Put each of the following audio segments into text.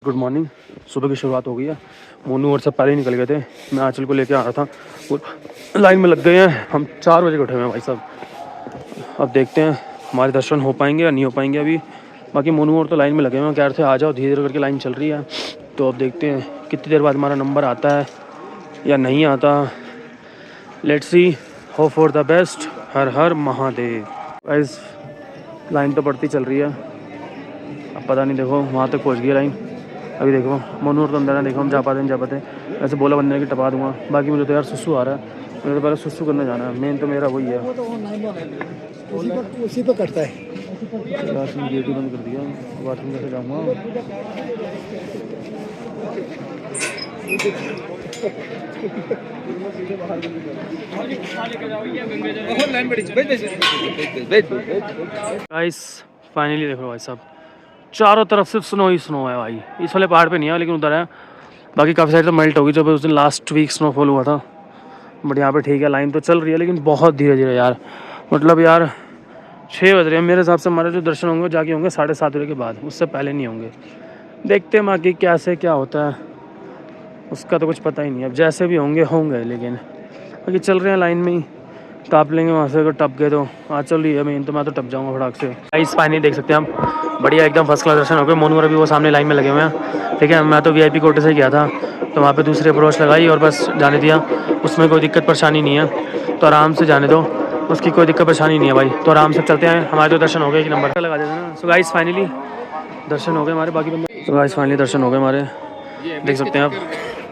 Good morning. सुबह की शुरुआत हो गई है। मोनू और सब पहले ही निकल गए थे। मैं आंचल को लेके आ रहा था और लाइन में लग गए हैं। हम 4 बजे के उठे हुए हैं भाई साहब। अब देखते हैं हमारे दर्शन हो पाएंगे या नहीं हो पाएंगे अभी। बाकी मोनू और तो लाइन में लगे हुए हैं, कह रहे थे आ जाओ, धीरे धीरे करके लाइन चल रही है। तो अब देखते हैं कितनी देर बाद हमारा नंबर आता है या नहीं आता। Let's see, hope for the best. Her her Mahadev. Guys line तो बढ़ती चल रही है। अब पता नहीं, देखो वहाँ तक पहुँच गई लाइन। अभी देखो मोनू और तो अंदर है, देखो हम जा पाते नहीं जा पाते। ऐसे बोला बंदे ने कि टपा दूंगा। बाकी मुझे तो यार सुसु आ रहा है, मुझे तो पहले सुसु करने जाना है। मेन तो मेरा वही है। उसी पर कटता है। गेट ही बंद कर दिया, बाथरूम कैसे जाऊँगा। गाइस फाइनली देखो भाई साहब, चारों तरफ सिर्फ स्नो ही स्नो है भाई। इस वाले पहाड़ पे नहीं है लेकिन उधर है। बाकी काफ़ी साइड तो मेल्ट होगी, जब उस दिन लास्ट वीक स्नोफॉल हुआ था। बट यहाँ पे ठीक है, लाइन तो चल रही है लेकिन बहुत धीरे धीरे यार। मतलब यार 6 बज रहे हैं मेरे हिसाब से। हमारे जो दर्शन होंगे जाके होंगे 7:30 बजे के बाद, उससे पहले नहीं होंगे। देखते हैं बाकी कैसे क्या होता है, उसका तो कुछ पता ही नहीं। अब जैसे भी होंगे होंगे, लेकिन बाकी चल रहे हैं लाइन में ही। टप लेंगे वहाँ से, अगर टप गए तो आज चल रही है मेन, तो मैं तो टप जाऊँगा फटाक से। गाइस फाइनली देख सकते हैं हम, बढ़िया एकदम फर्स्ट क्लास दर्शन हो गए। मोनू और अभी वो सामने लाइन में लगे हुए हैं, ठीक है। मैं तो VIP कोटे से गया था, तो वहाँ पे दूसरी अप्रोच लगाई और बस जाने दिया। उसमें कोई दिक्कत परेशानी नहीं है, तो आराम से जाने दो, उसकी कोई दिक्कत परेशानी नहीं है भाई। तो आराम से चलते हैं। हमारे तो दर्शन हो गए, एक नंबर लगा देते हैं। सो गाइस फाइनली दर्शन हो गए हमारे। बाकी बंदे, सो गाइस फाइनली दर्शन हो गए हमारे, देख सकते हैं आप।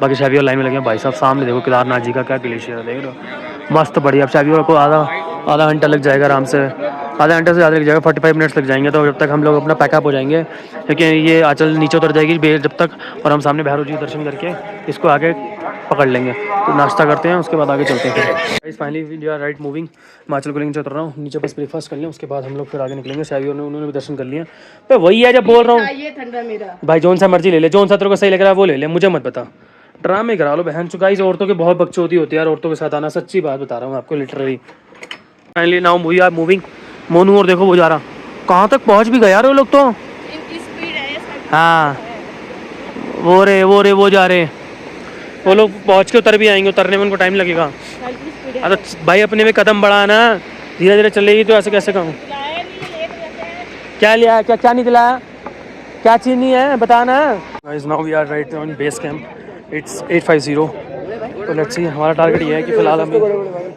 बाकी शाबी और लाइन में लगे हैं भाई साहब। सामने देखो केदारनाथ जी का क्या ग्लेशियर है, देख रहे हो, मस्त बढ़िया। अब शाबी को आधा घंटा लग जाएगा आराम से, आधा घंटे से ज़्यादा लग जाएगा, 45 मिनट्स लग जाएंगे। तो जब तक हम लोग अपना पैकअप हो जाएंगे, क्योंकि ये आंचल नीचे उतर जाएगी जब तक, और हम सामने भैरव जी के दर्शन करके इसको आगे पकड़ लेंगे। तो नाश्ता करते हैं, उसके बाद आगे चलते हैं। फिर finally we are right moving. मैं आंचल को नीचे उतर रहा हूँ, नीचे बस ब्रेकफास्ट कर लें, उसके बाद हम लोग फिर आगे निकलेंगे। शाबी ने उन्होंने भी दर्शन कर लिया। तो वही है जब बोल रहा हूँ भाई, जौन सा मर्जी ले ले, जौन सा तेरे को सही लग रहा है वो ले ले, मुझे मत बता। ड्रामे करा लो बहन चुका। इस औरतों की बहुत बकचोदी होती है यार, औरतों के साथ आना। सच्ची बात बता रहा हूँ आपको, literally. Finally now we are moving. Monu और देखो वो जा रहा, कहाँ तक पहुँच भी गए यार वो लोग तो। हाँ वो जा रहे, वो लोग पहुँच के उतर भी आएंगे। उतरने में उनको टाइम लगेगा। अरे भाई अपने में कदम बढ़ा ना, धीरे धीरे चलेगी तो ऐसे कैसे कहूँ। क्या लिया, क्या नहीं दिलाया, क्या चीज नहीं है बताना। Guys now we are right on base camp. It's 850। तो लेट्स सी, हमारा टारगेट ये है कि फ़िलहाल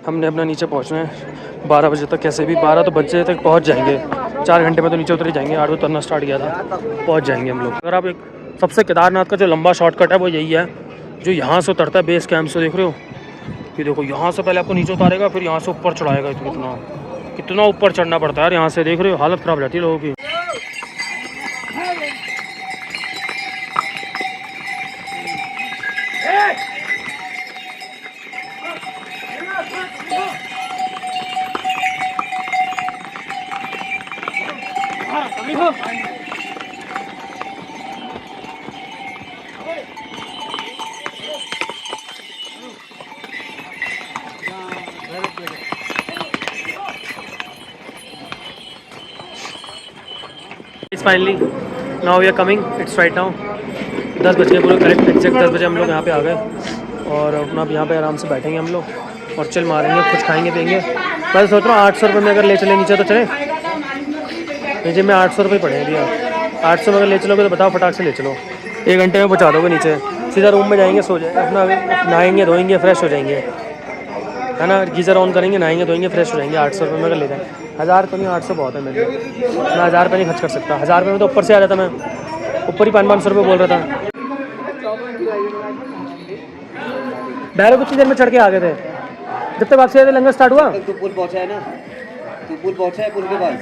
हमने अपना नीचे पहुंचना है 12 बजे तक। कैसे भी 12 तो बजे तक पहुंच जाएंगे। 4 घंटे में तो नीचे उतर ही जाएंगे। 8 बजे उतरना स्टार्ट किया था, पहुंच जाएंगे हम लोग। अगर आप एक सबसे केदारनाथ का जो लंबा शॉर्टकट है वो यही है, जो यहाँ से उतरता है बेस कैंप से। देख रहे हो कि देखो, यहाँ से पहले आपको नीचे उतारेगा, फिर यहाँ से ऊपर चढ़ाएगा। कितना ऊपर चढ़ना पड़ता है यार यहाँ से। देख रहे हो हालत ख़राब रहती है लोगों की। Finally now we are coming. It's right now 10 बजे पूरे करेक्ट एग्जैक्ट 10 बजे हम लोग यहाँ पे आ गए। और अपना यहाँ पे आराम से बैठेंगे हम लोग और चिल मारेंगे, कुछ खाएंगे पिएंगे। मैं सोच रहा हूँ 800 रुपये में अगर ले चले नीचे तो चले। नीचे में 800 रुपये पड़े हैं भैया। 800 में अगर ले चलोगे तो बताओ, फटाक से ले चलो, 1 घंटे में पहुँचा दोगे नीचे। सीधा रूम में जाएंगे, सो जाए अपना, नहाएंगे धोएंगे, फ्रेश हो जाएंगे, है ना। गीज़र ऑन करेंगे, नहाएंगे धोएंगे, फ्रेश हो जाएंगे। 800 रुपये में अगर ले जाएँ। 1000 तो नहीं, 800 बहुत है मेरे लिए। मैं 1000 रुपये नहीं खर्च कर सकता। 1000 रुपये में तो ऊपर से आ जाता। मैं ऊपर ही 500 रुपये बोल रहा था। भैरव कितनी देर में चढ़ के आ गए थे? जब तक वापसी आए थे लंगर स्टार्ट हुआ। तू पुल पहुंचा है ना, तू पुल पहुंचा है, पुल के पास।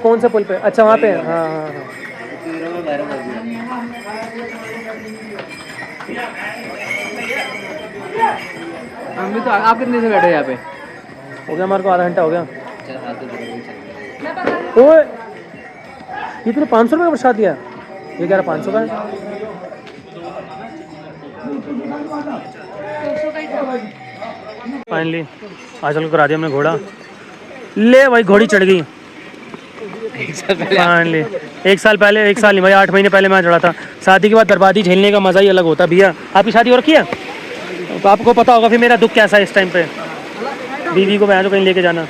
कौन से पुल पे? अच्छा वहाँ पे। हाँ हाँ हाँ। हम भी तो आप कितने से बैठे यहाँ पे? हो गया हमारे को, आधा घंटा हो गया। ओए ये तूने 500 रुपये का प्रसाद दिया? ये कह रहा 500 का है। फाइनली आंचल को करा दिया हमने घोड़ा। ले भाई घोड़ी चढ़ गई फाइनली। 1 साल पहले, 1 साल नहीं भाई 8 महीने पहले मैं चढ़ा था। शादी के बाद बर्बादी झेलने का मज़ा ही अलग होता है। भैया आपकी शादी हो रखी है तो आपको पता होगा फिर मेरा दुख कैसा है इस टाइम पे। बीवी को बहन को कहीं लेके जाना,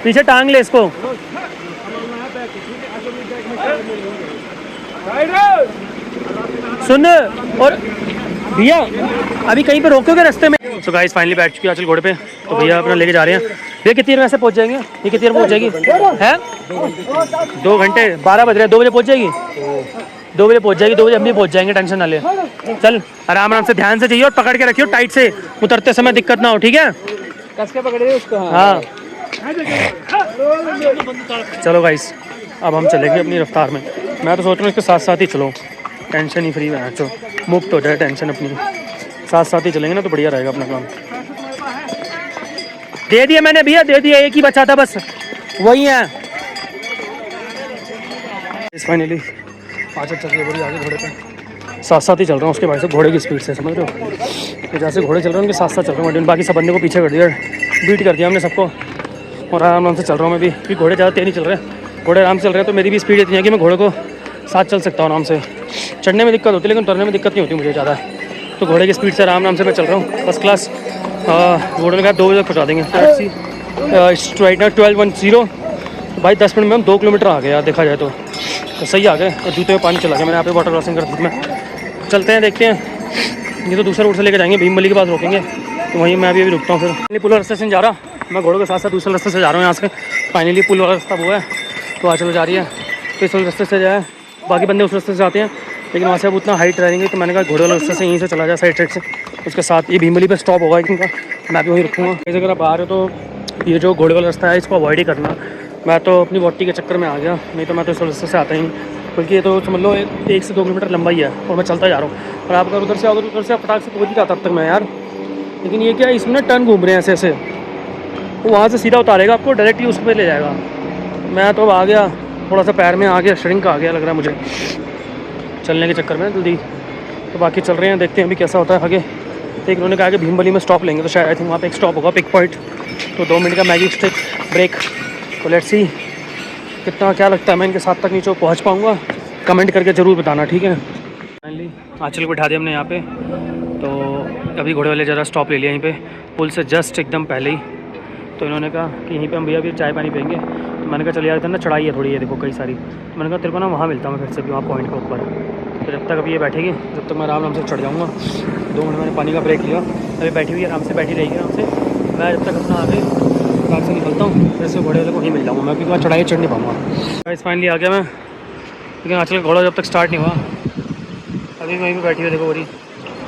पीछे टांग ले इसको। सुन और भैया अभी कहीं पे रोकोगे रास्ते में? सो गाइस फाइनली बैठ चुकी है आंचल घोड़े पे, तो भैया अपना लेके जा रहे हैं। भैया कितनी देर में से पहुंच जाएंगे? ये कितनी देर में पहुंच जाएगी? है 2 घंटे, 12 बज रहे हैं, 2 बजे पहुंच जाएगी। 2 बजे पहुंच जाएगी, 2 बजे हम भी पहुंच जाएंगे, टेंशन ना ले। चल आराम आराम से ध्यान से चाहिए और पकड़ के रखियो टाइट से, उतरते समय दिक्कत ना हो, ठीक है? कस के पकड़े उसको। हाँ चलो गाइस अब हम चलेंगे अपनी रफ्तार में। मैं तो सोच रहा हूँ इसके साथ साथ ही चलो, टेंशन ही फ्री है, चलो मुक्त हो जाए टेंशन अपनी। साथ साथ ही चलेंगे ना तो बढ़िया रहेगा अपना काम। दे दिया मैंने भैया, दे दिया, एक ही बचा था बस, वही है। फाइनली आगे चल रही बड़ी आगे घोड़े पे, साथ साथ ही चल रहा हूँ उसके भाई से, घोड़े की स्पीड से, समझ रहे हो? तो जैसे घोड़े चल रहे हैं उनके साथ साथ चल रहा हूँ। बाकी सब बंदे को पीछे कर दिया, बीट कर दिया हमने सबको, और आराम से चल रहा हूँ मैं भी, क्योंकि घोड़े ज़्यादा तेज नहीं चल रहे, घोड़े आराम से चल रहे हैं। तो मेरी भी स्पीड इतनी है कि मैं घोड़े को साथ चल सकता हूँ आराम से। चढ़ने में दिक्कत होती है लेकिन उतरने में दिक्कत नहीं होती मुझे ज़्यादा। तो घोड़े की स्पीड से आराम से मैं चल रहा हूँ, फर्स्ट क्लास। घोड़े ने कहा 2 बजे तक पहुँचा देंगे। राइट ना 12:10, भाई 10 मिनट में हम 2 किलोमीटर आ गए यार, देखा जाए तो सही आ गए। और जूते में पानी चला गया, मैंने यहाँ पे वाटर क्रॉसिंग कर दी मैं। चलते हैं, देखते हैं, ये तो दूसरा रूट से लेकर जाएंगे, भीमबली के पास रोकेंगे, तो वहीं मैं अभी रुकता हूँ। फिर पुल वाला रास्ते से जा रहा, मैं घोड़ों के साथ साथ दूसरे रास्ते से जा रहा हूँ यहाँ से। फाइनली पुल वाला रास्ता वो है, तो आज चलो जा रही है, तो इस वाले रास्ते से जाए, बाकी बंदे उस रास्ते से जाते हैं, लेकिन वहाँ से अब उतना हाइट रहेंगे, तो मैंने कहा घोड़े वाले रास्ते से यहीं से चला जाए साइड साइड से। उसके साथ ये भीमबली पे स्टॉप होगा इनका, मैं भी वहीं रुकूँगा। अगर आप आ रहे हो तो ये जो घोड़े वाला रास्ता है इसको अवॉइड ही करना। मैं तो अपनी बॉडी के चक्कर में आ गया, नहीं तो मैं तो इस रास्ते से आता ही नहीं, क्योंकि ये तो समझ लो 1 से 2 किलोमीटर लंबा ही है और मैं चलता जा रहा हूँ। और आप अगर उधर से आओगे तो उधर से फटाक से पहुँच ही जाता अब तक मैं यार। लेकिन ये क्या है, इसमें ना टर्न घूम रहे हैं ऐसे ऐसे, वो वहाँ से सीधा उतारेगा आपको, डायरेक्टली उस पर ले जाएगा। मैं तो अब आ गया, थोड़ा सा पैर में आ गया, श्रिंक आ गया लग रहा है मुझे चलने के चक्कर में जल्दी। तो बाकी चल रहे हैं, देखते हैं अभी कैसा होता है आगे। तो इन्होंने कहा कि भीमबली में स्टॉप लेंगे, तो शायद आई थिंक वहाँ पे एक स्टॉप होगा, पिक पॉइंट, तो 2 मिनट का मैगी स्टिक ब्रेक। तो लेट्स सी कितना क्या लगता है मैं इनके साथ तक नीचे पहुँच पाऊँगा, कमेंट करके ज़रूर बताना, ठीक है? फाइनली आंचल को बिठा दिया हमने यहाँ पे, तो अभी घोड़े वाले ज़रा स्टॉप ले लिया यहीं पे, पुल से जस्ट एकदम पहले ही। तो इन्होंने कहा कि यहीं पे हम भैया भी चाय पानी पियेंगे। तो मैंने कहा चल यार, इधर ना चढ़ाई है थोड़ी, ये देखो कई सारी। तो मैंने कहा तेरे को ना वहाँ मिलता हूँ फिर से भी, वहाँ पॉइंट के ऊपर। तो जब तक अभी ये बैठेगी, जब तक मैं आराम से चढ़ जाऊँगा। 2 मिनट मैंने पानी का ब्रेक लिया, अभी बैठी हुई आराम से बैठी रहेगी आराम से। मैं जब तक अपना आगे कार से निकलता हूँ, फिर से घोड़े वाले को ही मिल जाऊँगा मैं, क्योंकि वहाँ चढ़ाई चढ़ नहीं पाऊँगा। इस फाइनली आ गया मैं, लेकिन आजकल घोड़ा जब तक स्टार्ट नहीं हुआ, अभी वहीं पर बैठी हुई देखो, पूरी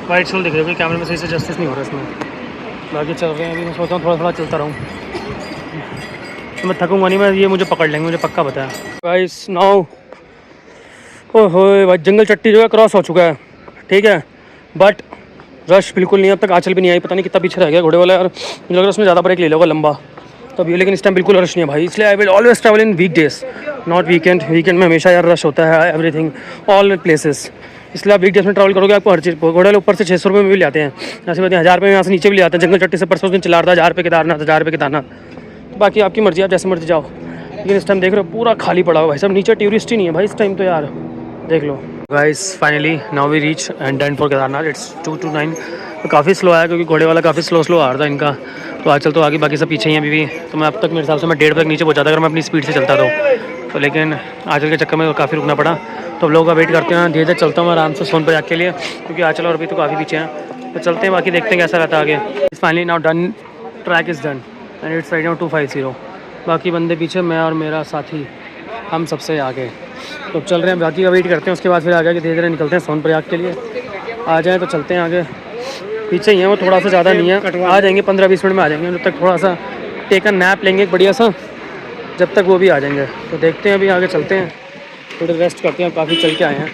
वाइट शोल दिख रही है, कैमरे में सही से जस्टिस नहीं हो रहा इसमें। बाकी चल रहे हैं, अभी मैं सोच रहा हूँ थोड़ा थोड़ा चलता रहूँ, तो मैं थकूँगा नहीं, मैं ये मुझे पकड़ लेंगे, मुझे पक्का पता है। गाइस नाउ ओहो भाई, जंगल चट्टी जो है क्रॉस हो चुका है, ठीक है, बट रश बिल्कुल नहीं है। अब तक आंचल भी नहीं आई, पता नहीं कितना पीछे रह गया घोड़े वाला यार। मुझे लग रहा है उसमें ज़्यादा ब्रेक ले लेगा लंबा तभी, लेकिन इस टाइम बिल्कुल रश नहीं है भाई। इसलिए I will always travel in weekdays, not weekend. Weekend में हमेशा यार रश होता है, एवरीथिंग, ऑल प्लेसेस। इसलिए आप वीक डेज में ट्रैवल करोगे, आपको हर चीज़। घोड़े वाले ऊपर से 600 रुपये में भी ले आते हैं, ऐसे बात 1000 रुपये में यहाँ से नीचे भी ले आते हैं। जंगल चट्टी से परसों दिन चला रहा था 1000 रुपये केदारनाथ, 1000 रुपये केदारनाथ। बाकी आपकी मर्जी, आप जैसे मर्जी जाओ। लेकिन इस टाइम देख रहे हो पूरा खाली पड़ा हुआ भाई, सब नीचे टूरिस्ट ही नहीं है भाई इस टाइम तो यार, देख लो। Guys finally now we reach end and for Kedarnath, it's 2 to 9। तो काफ़ी स्लो आया, क्योंकि घोड़े वाला काफ़ी स्लो आ रहा था इनका। तो आज चल तो आगे बाकी सब पीछे ही हैं अभी भी। तो मैं अब तक मेरे हिसाब से मैं 1:30 बजे नीचे पहुंचा था अगर मैं अपनी स्पीड से चलता तो लेकिन आंचल के चक्कर में काफ़ी रुकना पड़ा। तो लोगों का वेट करते हैं, धीरे धीरे चलता हूँ मैं आराम से सोनप्रयाग के लिए, क्योंकि आंचल और अभी तो काफ़ी पीछे हैं। तो चलते हैं, बाकी देखते हैं कैसा रहता है आगे। Finally now done, track is done and it's right now 250। बाकी बंदे पीछे, मैं और मेरा साथी, हम सबसे आगे। तो चल रहे हैं, बाकी का वेट करते हैं, उसके बाद फिर आगे धीरे धीरे निकलते हैं सोनप्रयाग के लिए। आ जाएँ तो चलते हैं आगे, पीछे ही है वो, थोड़ा सा ज़्यादा नहीं है, आ जाएंगे 15-20 मिनट में आ जाएंगे। जब तक थोड़ा सा टेकन नैप लेंगे एक बढ़िया सा, जब तक वो भी आ जाएंगे। तो देखते हैं, अभी आगे चलते हैं, थोड़ी रेस्ट करते हैं, काफ़ी चल के आए हैं।